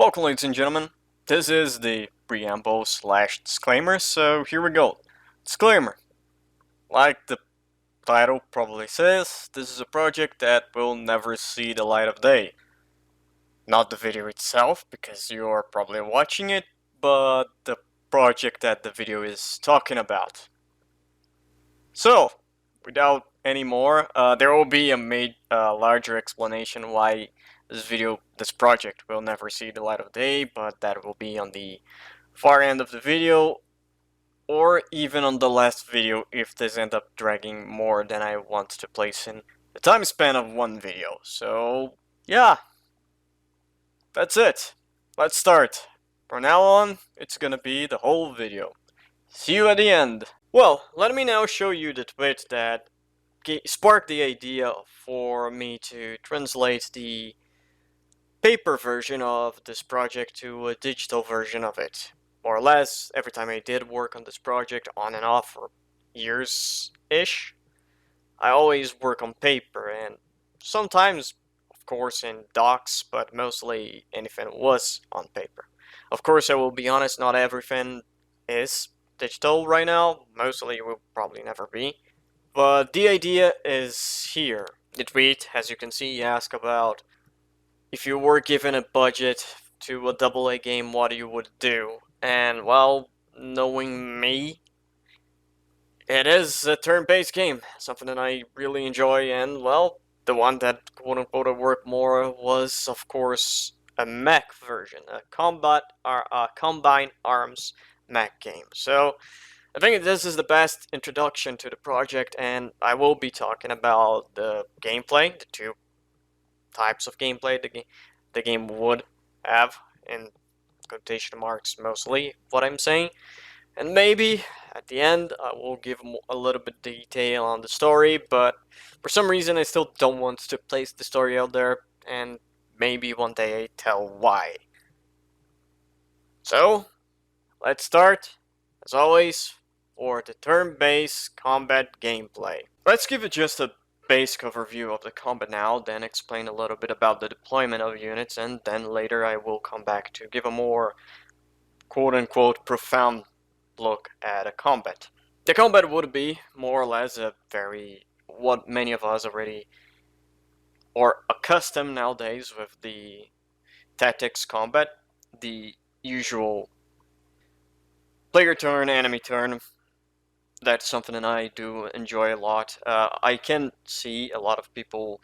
Welcome, ladies and gentlemen. This is the preamble slash disclaimer, so here we go. Disclaimer. Like the title probably says, this is a project that will never see the light of day. Not the video itself, because you're probably watching it, but the project that the video is talking about. So, without any more, there will be a larger explanation why this project will never see the light of day, but that will be on the far end of the video, or even on the last video if this ends up dragging more than I want to place in the time span of one video. So, yeah, that's it. Let's start. From now on, it's gonna be the whole video. See you at the end. Well, let me now show you the tweet that sparked the idea for me to translate the paper version of this project to a digital version of it. More or less, every time I did work on this project, on and off for years-ish, I always work on paper, and sometimes, of course, in docs, but mostly anything was on paper. Of course, I will be honest, not everything is digital right now, mostly it will probably never be. But the idea is here. The tweet, as you can see, asks about if you were given a budget to a AA game, what you would do. And, well, knowing me, it is a turn-based game, something that I really enjoy, and, well, the one that quote-unquote I worked more was, of course, a mech version, a combined arms mech game. So, I think this is the best introduction to the project, and I will be talking about the gameplay, the two types of gameplay the game would have, in quotation marks mostly, what I'm saying. And maybe, at the end, I will give a little bit detail on the story, but for some reason I still don't want to place the story out there, and maybe one day I tell why. So, let's start, as always, for the turn-based combat gameplay. Let's give it just a basic overview of the combat now, then explain a little bit about the deployment of units, and then later I will come back to give a more quote-unquote profound look at a combat. The combat would be more or less what many of us already are accustomed nowadays with the tactics combat, the usual player turn, enemy turn. That's something that I do enjoy a lot. I can see a lot of people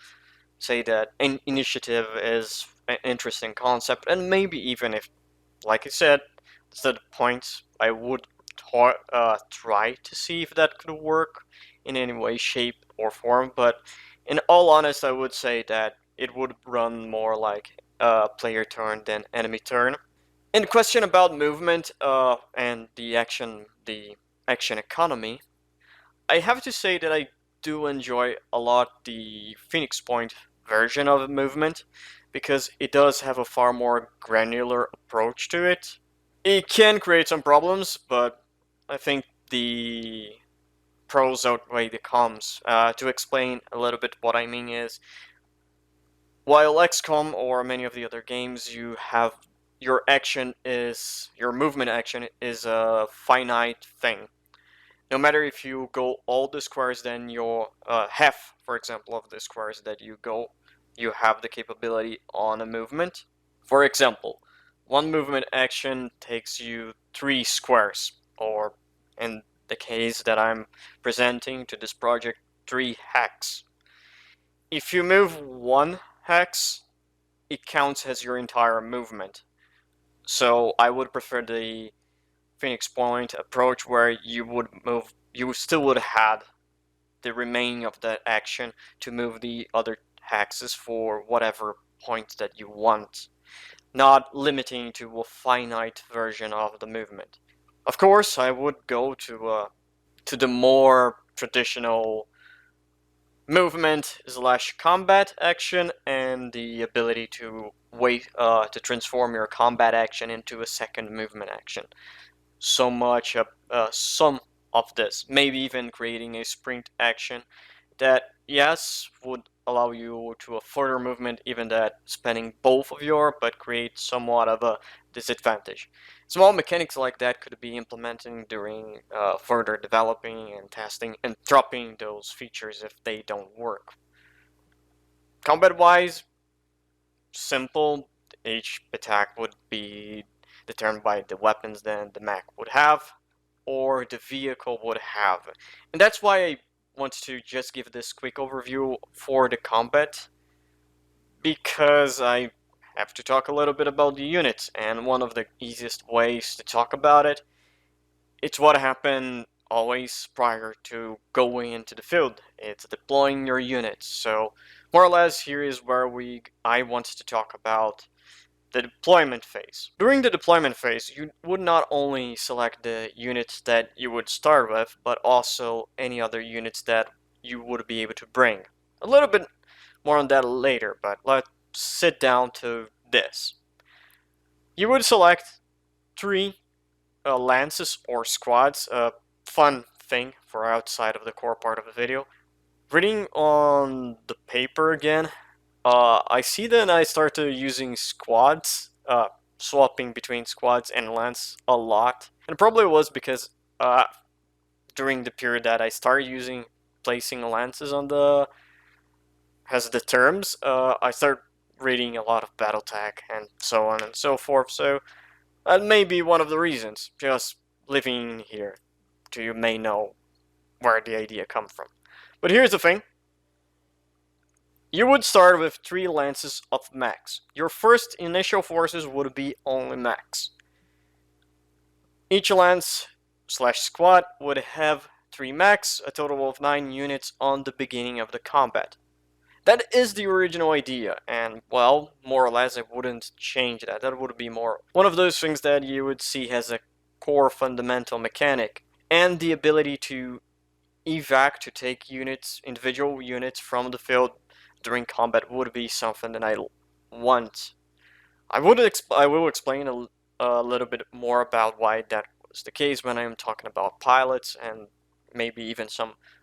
say that initiative is an interesting concept, and maybe even if, like I said, that's the point, I would try to see if that could work in any way, shape, or form, but in all honesty, I would say that it would run more like player turn than enemy turn. In the question about movement and the action economy, I have to say that I do enjoy a lot the Phoenix Point version of movement, because it does have a far more granular approach to it. It can create some problems, but I think the pros outweigh the cons. To explain a little bit what I mean is, while XCOM or many of the other games, you have your movement action is a finite thing. No matter if you go all the squares, then your half, for example, of the squares that you go, you have the capability on a movement. For example, one movement action takes you 3 squares, or in the case that I'm presenting to this project, 3 hacks. If you move 1 hex, it counts as your entire movement. So I would prefer the Phoenix Point approach, where you still would have the remaining of that action to move the other hexes for whatever point that you want, not limiting to a finite version of the movement. Of course, I would go to the more traditional movement / combat action, and the ability to to transform your combat action into a second movement action. So much some of this, maybe even creating a sprint action that, yes, would allow you to a further movement, even that spanning both of your, but create somewhat of a disadvantage. Small mechanics like that could be implemented during further developing and testing and dropping those features if they don't work. Combat-wise, simple. Each attack would be determined by the weapons that the mech would have, or the vehicle would have. And that's why I want to just give this quick overview for the combat, because I have to talk a little bit about the units, and one of the easiest ways to talk about it, it's what happened always prior to going into the field. It's deploying your units. So more or less here is where I want to talk about the deployment phase. During the deployment phase, you would not only select the units that you would start with, but also any other units that you would be able to bring. A little bit more on that later, but let's sit down to this. You would select 3 lances or squads, a fun thing for outside of the core part of the video. Reading on the paper again, I see that I started using squads, swapping between squads and lance a lot. And probably was because during the period that I started placing lances on the as the terms, I started reading a lot of BattleTech and so on and so forth. So that may be one of the reasons. Just living here, so you may know where the idea come from. But here's the thing. You would start with 3 lances of mechs. Your first initial forces would be only mechs. Each lance/squad would have 3 mechs, a total of 9 units on the beginning of the combat. That is the original idea, and well, more or less I wouldn't change that. That would be more one of those things that you would see as a core fundamental mechanic, and the ability to evac, to take units, individual units from the field during combat would be something that I want. I will explain a little bit more about why that was the case when I'm talking about pilots, and maybe even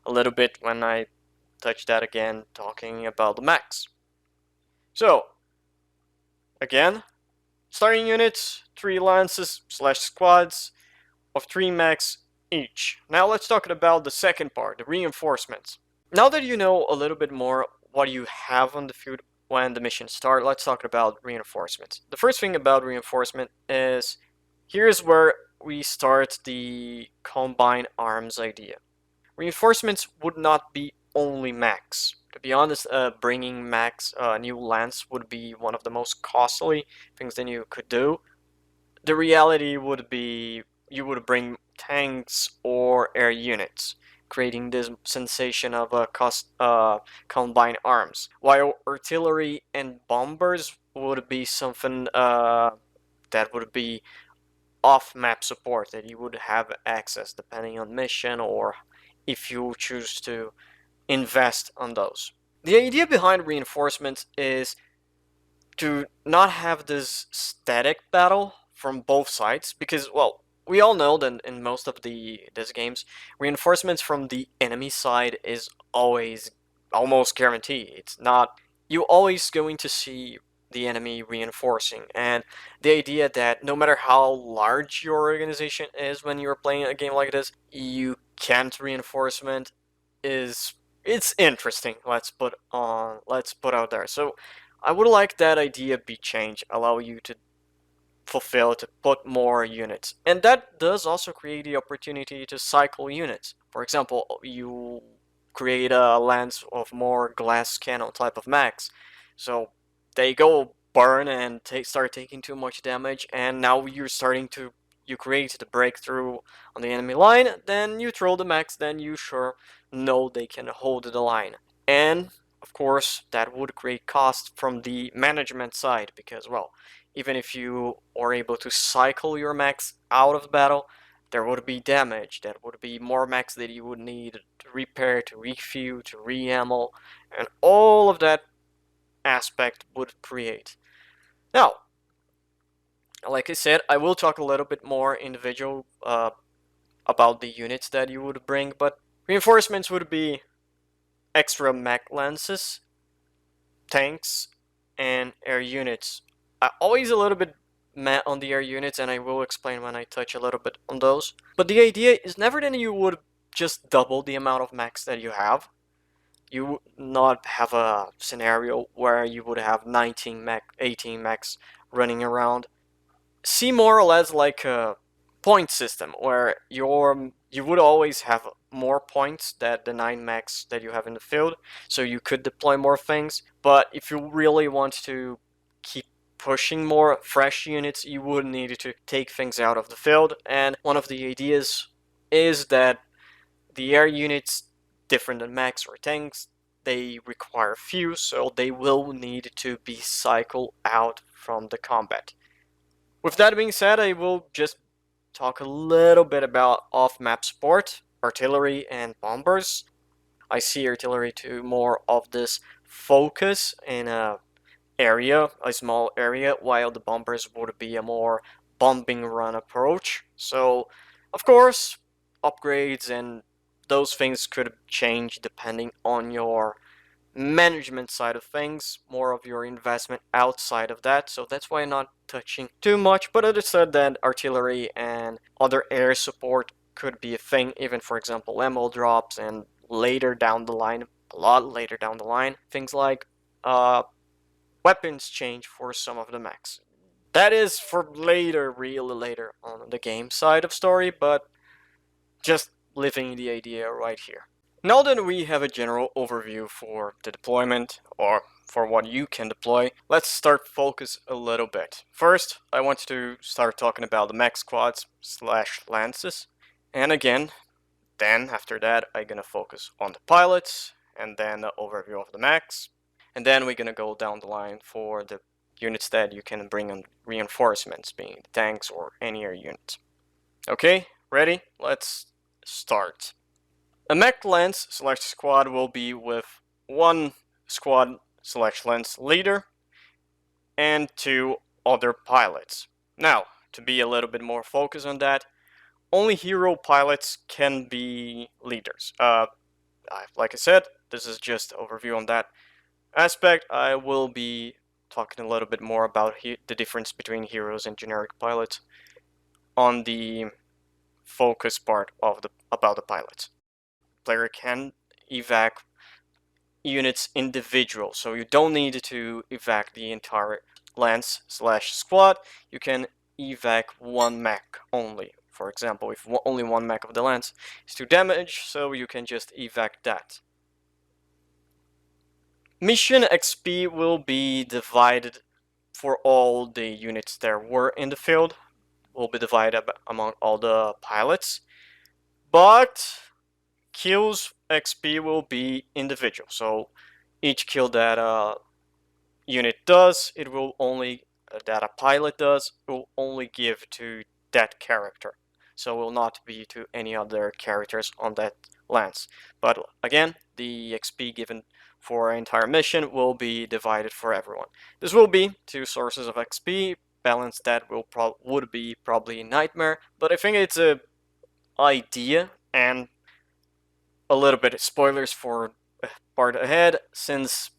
a little bit when I touch that again talking about the mechs. So, again, starting units, 3 lances/squads of 3 mechs each. Now let's talk about the second part, the reinforcements. Now that you know a little bit more what you have on the field when the mission starts, let's talk about reinforcements. The first thing about reinforcement is, here's where we start the combined arms idea. Reinforcements would not be only mechs. To be honest, bringing mechs, new lance would be one of the most costly things that you could do. The reality would be you would bring tanks or air units, creating this sensation of combined arms. While artillery and bombers would be something that would be off-map support, that you would have access depending on mission or if you choose to invest on those. The idea behind reinforcements is to not have this static battle from both sides, because, well, we all know that in most of these games, reinforcements from the enemy side is always almost guaranteed. It's not, you're always going to see the enemy reinforcing, and the idea that no matter how large your organization is when you're playing a game like this, you can't reinforcement it's interesting. Let's put out there. So I would like that idea be changed, allow you to put more units. And that does also create the opportunity to cycle units. For example, you create a lance of more glass cannon type of mechs. So they go burn and start taking too much damage, and now you create the breakthrough on the enemy line, then you throw the mechs, then you sure know they can hold the line. And of course, that would create cost from the management side, because, well, even if you are able to cycle your mechs out of battle, there would be damage. That would be more mechs that you would need to repair, to refuel, to re-ammo, and all of that aspect would create. Now, like I said, I will talk a little bit more individual about the units that you would bring, but reinforcements would be extra mech lances, tanks and air units. I always a little bit mad on the air units, and I will explain when I touch a little bit on those. But the idea is never that you would just double the amount of mechs that you have. You would not have a scenario where you would have 19 mech, 18 mechs running around. See more or less like a point system where you would always have more points than the 9 mechs that you have in the field, so you could deploy more things. But if you really want to keep pushing more fresh units, you would need to take things out of the field. And one of the ideas is that the air units, different than mechs or tanks, they require fuel, so they will need to be cycled out from the combat. With that being said, I will just talk a little bit about off-map support, artillery, and bombers. I see artillery to more of this focus in a small area, while the bombers would be a more bombing run approach. So, of course, upgrades and those things could change depending on your management side of things, more of your investment outside of that, so that's why I'm not touching too much. But it is said that artillery and other air support could be a thing, even for example ammo drops, and later down the line, a lot later down the line, things like weapons change for some of the mechs. That is for later, really later on the game side of story, but just living the idea right here. Now that we have a general overview for the deployment, or for what you can deploy, let's start focus a little bit. First, I want to start talking about the mech squads slash lances. And again, then after that, I'm gonna focus on the pilots, and then the overview of the mechs. And then we're gonna go down the line for the units that you can bring on reinforcements, being the tanks or any air units. Okay, ready? Let's start. A mech lance slash squad will be with one squad slash lance leader and 2 other pilots. Now, to be a little bit more focused on that, only hero pilots can be leaders. Like I said, this is just overview on that aspect. I will be talking a little bit more about the difference between heroes and generic pilots on the focus part of about the pilots. Player can evac units individual, so you don't need to evac the entire lance slash squad. You can evac one mech only. For example, if only one mech of the lance is 2 damage, so you can just evac that. Mission XP will be divided for all the units there were in the field, will be divided among all the pilots, but kills XP will be individual. So each kill that a unit does, it will only that a pilot does, it will only give to that character. So it will not be to any other characters on that lance. But again, the XP given for an entire mission will be divided for everyone. This will be 2 sources of XP. Balance that would be probably a nightmare, but I think it's a idea, and a little bit of spoilers for part ahead, since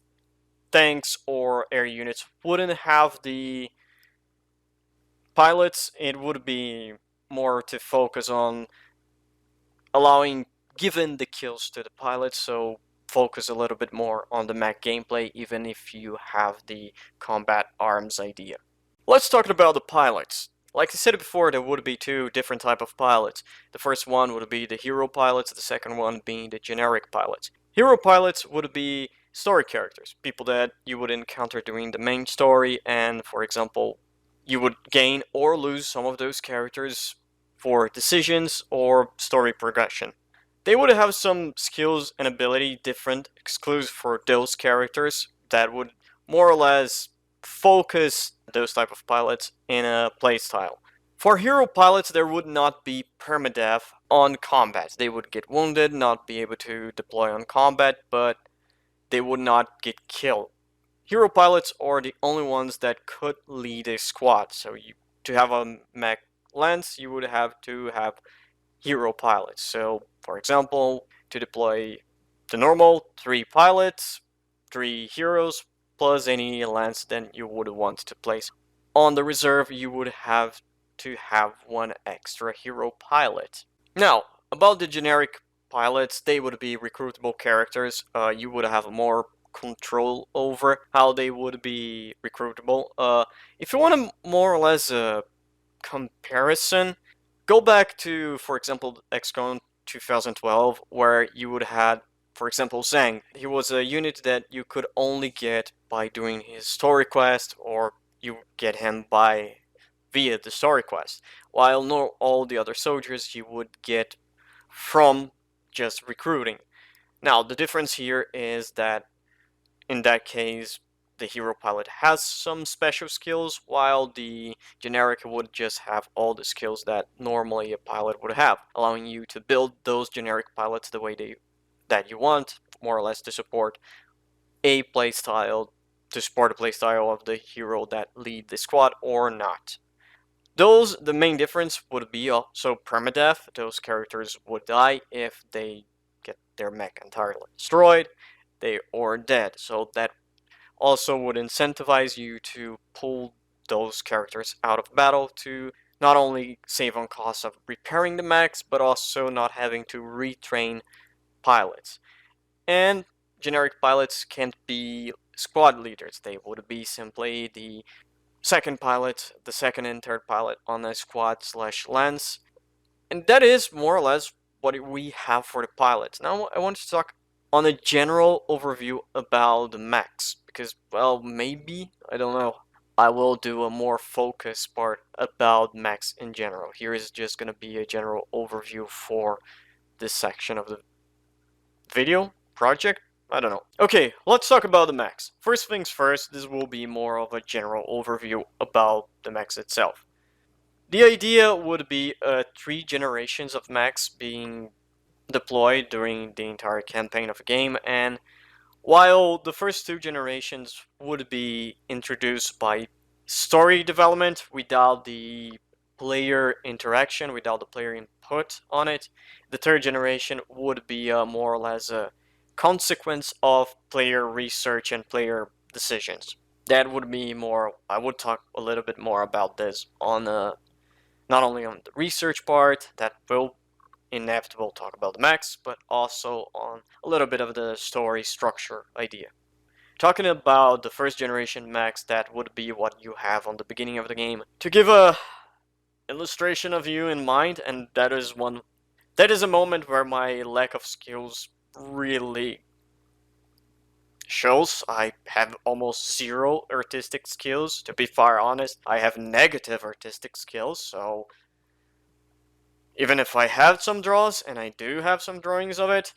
tanks or air units wouldn't have the pilots, it would be more to focus on allowing giving the kills to the pilots, so focus a little bit more on the mech gameplay even if you have the combat arms idea. Let's talk about the pilots. Like I said before, there would be 2 different type of pilots. The first one would be the hero pilots, the second one being the generic pilots. Hero pilots would be story characters, people that you would encounter during the main story, and for example, you would gain or lose some of those characters for decisions or story progression. They would have some skills and ability different, exclusive for those characters, that would more or less focus those type of pilots in a playstyle. For hero pilots, there would not be permadeath on combat. They would get wounded, not be able to deploy on combat, but they would not get killed. Hero pilots are the only ones that could lead a squad. So to have a mech lance, you would have to have hero pilots. So, for example, to deploy the normal 3 pilots, 3 heroes, plus any lance that you would want to place. On the reserve, you would have to have one extra hero pilot. Now, about the generic pilots, they would be recruitable characters. You would have more control over how they would be recruitable. If you want a more or less a comparison, go back to, for example, XCOM 2012, where you would have, for example, Zhang. He was a unit that you could only get by doing his story quest, or you get him by via the story quest, while no all the other soldiers you would get from just recruiting. Now, the difference here is that in that case, the hero pilot has some special skills, while the generic would just have all the skills that normally a pilot would have, allowing you to build those generic pilots the way that you want, more or less to support a playstyle, to support a playstyle of the hero that lead the squad or not. The main difference would be also permadeath. Those characters would die if they get their mech entirely destroyed, they or dead. So that also would incentivize you to pull those characters out of battle to not only save on costs of repairing the mechs, but also not having to retrain pilots. And generic pilots can't be squad leaders. They would be simply the second pilot, the second and third pilot on a squad slash lance. And that is more or less what we have for the pilots. Now I want to talk on a general overview about the mechs, because, well, maybe, I don't know, I will do a more focused part about mechs in general. Here is just going to be a general overview for this section of the video project. I don't know. Okay, let's talk about the mechs. First things first, this will be more of a general overview about the mechs itself. The idea would be 3 generations of mechs being deployed during the entire campaign of a game, and while the first 2 generations would be introduced by story development without the player interaction, without the player input on it, the 3rd generation would be more or less a consequence of player research and player decisions. That would be more, I would talk a little bit more about this on not only on the research part, that will inevitable talk about the mechs, but also on a little bit of the story structure idea. Talking about the first generation mechs, that would be what you have on the beginning of the game. To give a illustration of you in mind, and that is a moment where my lack of skills really shows. I have almost 0 artistic skills. To be far honest, I have negative artistic skills, so even if I have some draws, and I do have some drawings of it,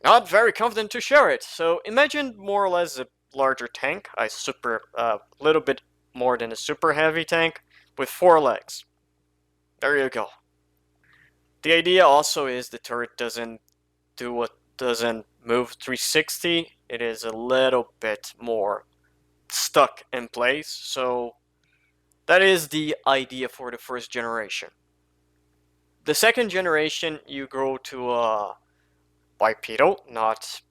not very confident to share it. So imagine more or less a larger tank, a little bit more than a super heavy tank, with 4 legs. There you go. The idea also is the turret doesn't move 360. It is a little bit more stuck in place. So that is the idea for the first generation. The second generation, you go to a bipedal, not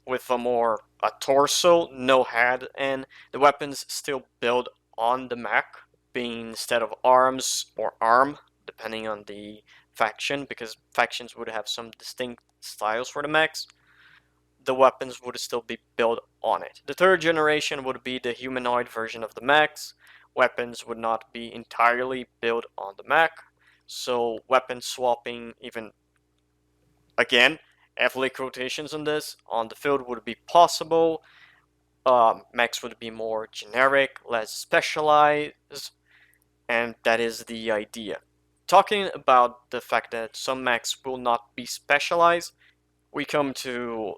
with a torso, no head, and the weapons still build on the mech, being instead of arms or arm, depending on the faction, because factions would have some distinct styles for the mechs. The weapons would still be built on it. The 3rd generation would be the humanoid version of the mechs. Weapons would not be entirely built on the mech, so weapon swapping, even again, heavily quotations on this, on the field would be possible. Mechs would be more generic, less specialized, and that is the idea. Talking about the fact that some mechs will not be specialized, we come to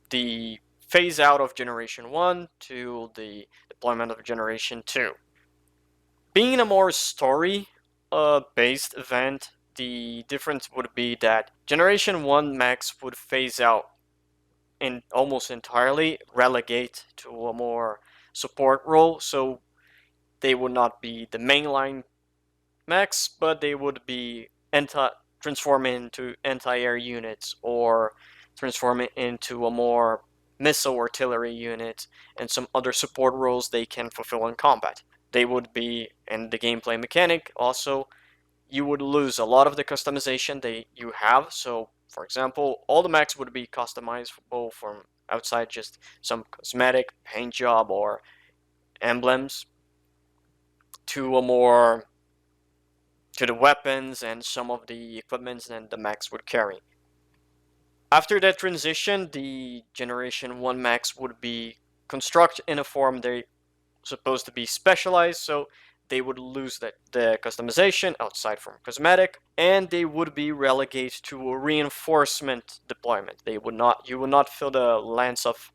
the phase out of Generation 1 to the deployment of Generation 2. Being a more story based event, the difference would be that Generation 1 mechs would phase out in almost entirely, relegate to a more support role, so they would not be the mainline mechs, but they would be transform into anti-air units, or transform it into a more missile artillery unit, and some other support roles they can fulfill in combat. They would be in the gameplay mechanic. Also, you would lose a lot of the customization that you have. So, for example, all the mechs would be customizable from outside just some cosmetic paint job or emblems to a more to the weapons and some of the equipments that the mechs would carry. After that transition, the Generation 1 mechs would be constructed in a form they're supposed to be specialized, so they would lose the customization outside from cosmetic, and they would be relegated to a reinforcement deployment. You would not feel the lance of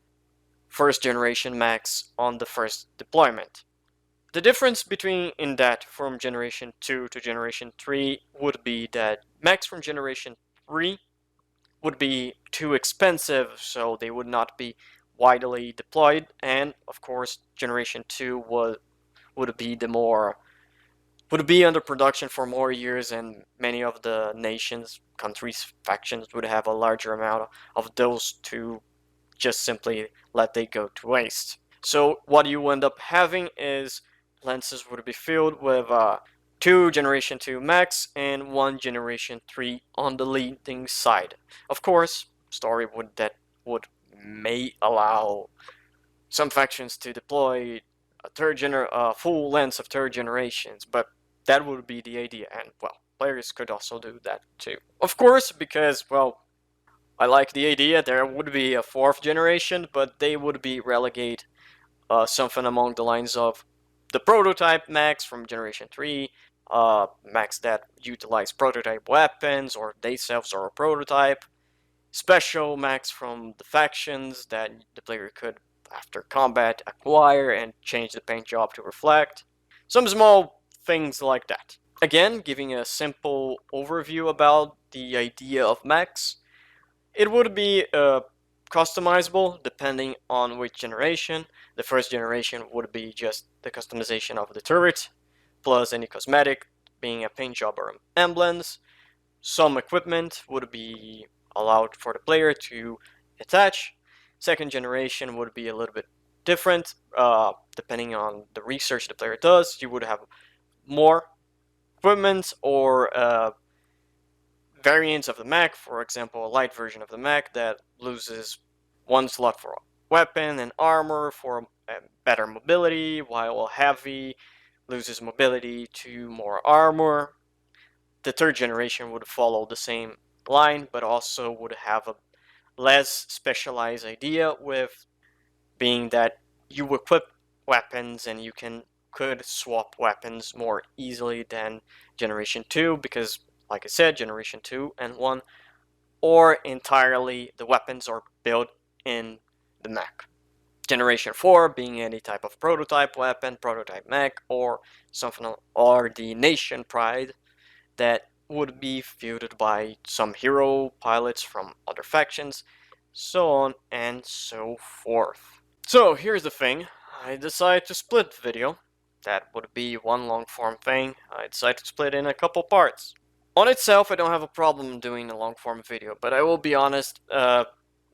first generation mechs on the first deployment. The difference between in that from Generation 2 to Generation 3 would be that mechs from Generation 3 would be too expensive, so they would not be widely deployed, and of course Generation 2 would be the more would be under production for more years, and many of the nations, countries, factions would have a larger amount of those to just simply let they go to waste. So what you end up having is lenses would be filled with two Generation 2 mechs and one Generation 3 on the leading side. Of course, story would may allow some factions to deploy a full lens of third generations, but that would be the idea, and well, players could also do that too. Of course, because well, I like the idea. There would be a fourth generation, but they would be relegate something along the lines of the prototype mechs from Generation 3, mechs that utilize prototype weapons, or themselves are a prototype, special mechs from the factions that the player could, after combat, acquire and change the paint job to reflect. Some small things like that. Again, giving a simple overview about the idea of mechs. It would be customizable depending on which generation. The first generation would be just the customization of the turret, plus any cosmetic, being a paint job or emblems. Some equipment would be allowed for the player to attach. Second generation would be a little bit different, depending on the research the player does. You would have more equipment or variants of the mech, for example, a light version of the mech that loses one slot for weapon and armor for better mobility, while heavy loses mobility to more armor. The third generation would follow the same line, but also would have a less specialized idea, with being that you equip weapons and you could swap weapons more easily than Generation 2, because like I said, Generation 2 and 1, or entirely the weapons are built in the mech. Generation 4 being any type of prototype weapon, prototype mech, or something, or the Nation Pride that would be fielded by some hero pilots from other factions, so on and so forth. So here's the thing, I decided to split the video. That would be one long form thing. I decided to split it in a couple parts. On itself, I don't have a problem doing a long form video, but I will be honest,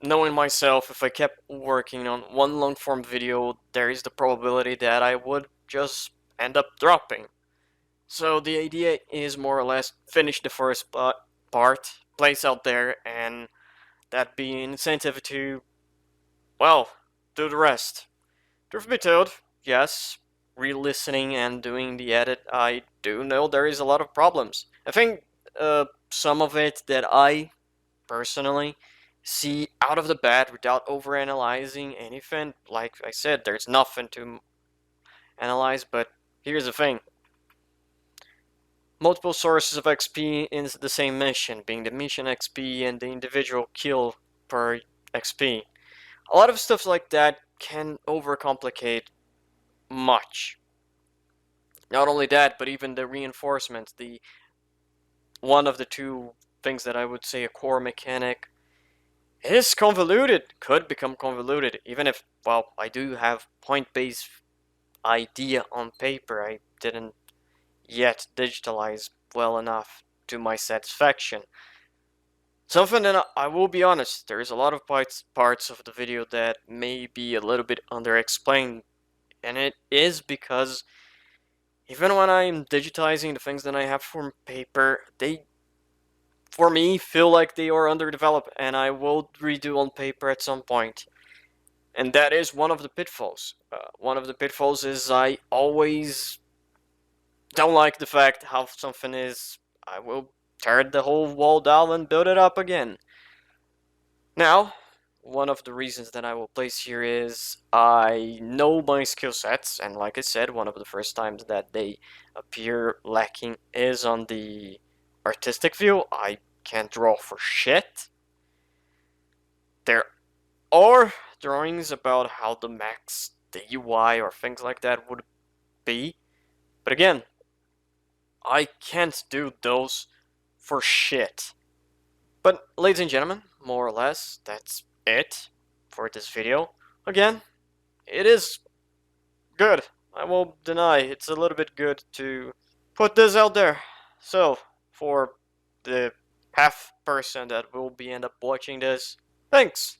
knowing myself, if I kept working on one long form video, there is the probability that I would just end up dropping. So the idea is more or less finish the first part, place out there, and that be an incentive to, well, do the rest. Truth be told, yes, re-listening and doing the edit, I do know there is a lot of problems. I think some of it that I personally see out of the bat without overanalyzing anything. Like I said, there's nothing to analyze, but here's the thing. Multiple sources of XP in the same mission, being the mission XP and the individual kill per XP. A lot of stuff like that can overcomplicate much. Not only that, but even the reinforcements, the one of the two things that I would say a core mechanic is convoluted, could become convoluted, even if, well, I do have point-based idea on paper. I didn't yet digitalize well enough to my satisfaction. Something that I will be honest, there's a lot of parts of the video that may be a little bit underexplained, and it is because even when I'm digitizing the things that I have from paper, they, for me, feel like they are underdeveloped, and I will redo on paper at some point. And that is one of the pitfalls. One of the pitfalls is I always don't like the fact how something is. I will tear the whole wall down and build it up again. Now, one of the reasons that I will place here is I know my skill sets, and like I said, one of the first times that they appear lacking is on the artistic view. I can't draw for shit. There are drawings about how the max, the UI, or things like that would be, but again, I can't do those for shit. But ladies and gentlemen, more or less, that's it for this video. Again, it is good. I won't deny it's a little bit good to put this out there. So, for the half person that will be end up watching this, thanks.